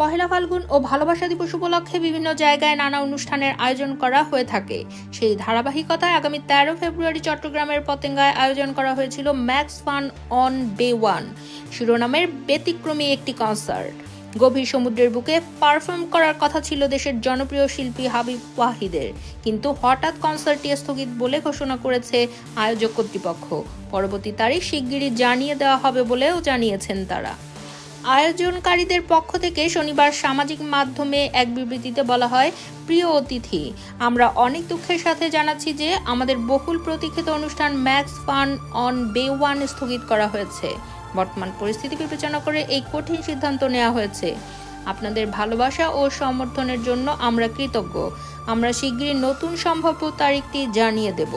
পহেলা ফাল্গুন ও ভালোবাসা দিবস উপলক্ষে বিভিন্ন জায়গায় নানা অনুষ্ঠানের আয়োজন করা হয়ে থাকে। সেই ধারাবাহিকতায় আগামী 13 ফেব্রুয়ারি চট্টগ্রামের পতেঙ্গায় আয়োজন করা হয়েছিল max fun on day one শিরোনামের ব্যতিক্রমী একটি কনসার্ট। গভীর সমুদ্রের বুকে পারফর্ম করার কথা ছিল দেশের জনপ্রিয় শিল্পী হাবিব ওয়াহিদের, কিন্তু হঠাৎ কনসার্টটি স্থগিত বলে ঘোষণা করেছে আয়োজক কর্তৃপক্ষ। পরবর্তী তারিখ শিগগিরই জানিয়ে দেওয়া হবে বলেও জানিয়েছেন তারা। আয়োজনকারীদের পক্ষ থেকে শনিবার সামাজিক মাধ্যমে এক বিবৃতিতে বলা হয়, প্রিয় অতিথি, আমরা অনেক দুঃখের সাথে জানাচ্ছি যে আমাদের বহুল প্রতীক্ষিত অনুষ্ঠান max fun on day one স্থগিত করা হয়েছে। বর্তমান পরিস্থিতি বিবেচনা করে এই কঠিন সিদ্ধান্ত নেওয়া হয়েছে। আপনাদের ভালোবাসা ও সমর্থনের জন্য আমরা কৃতজ্ঞ। আমরা শিগগিরই নতুন সম্ভাব্য তারিখটি জানিয়ে দেব।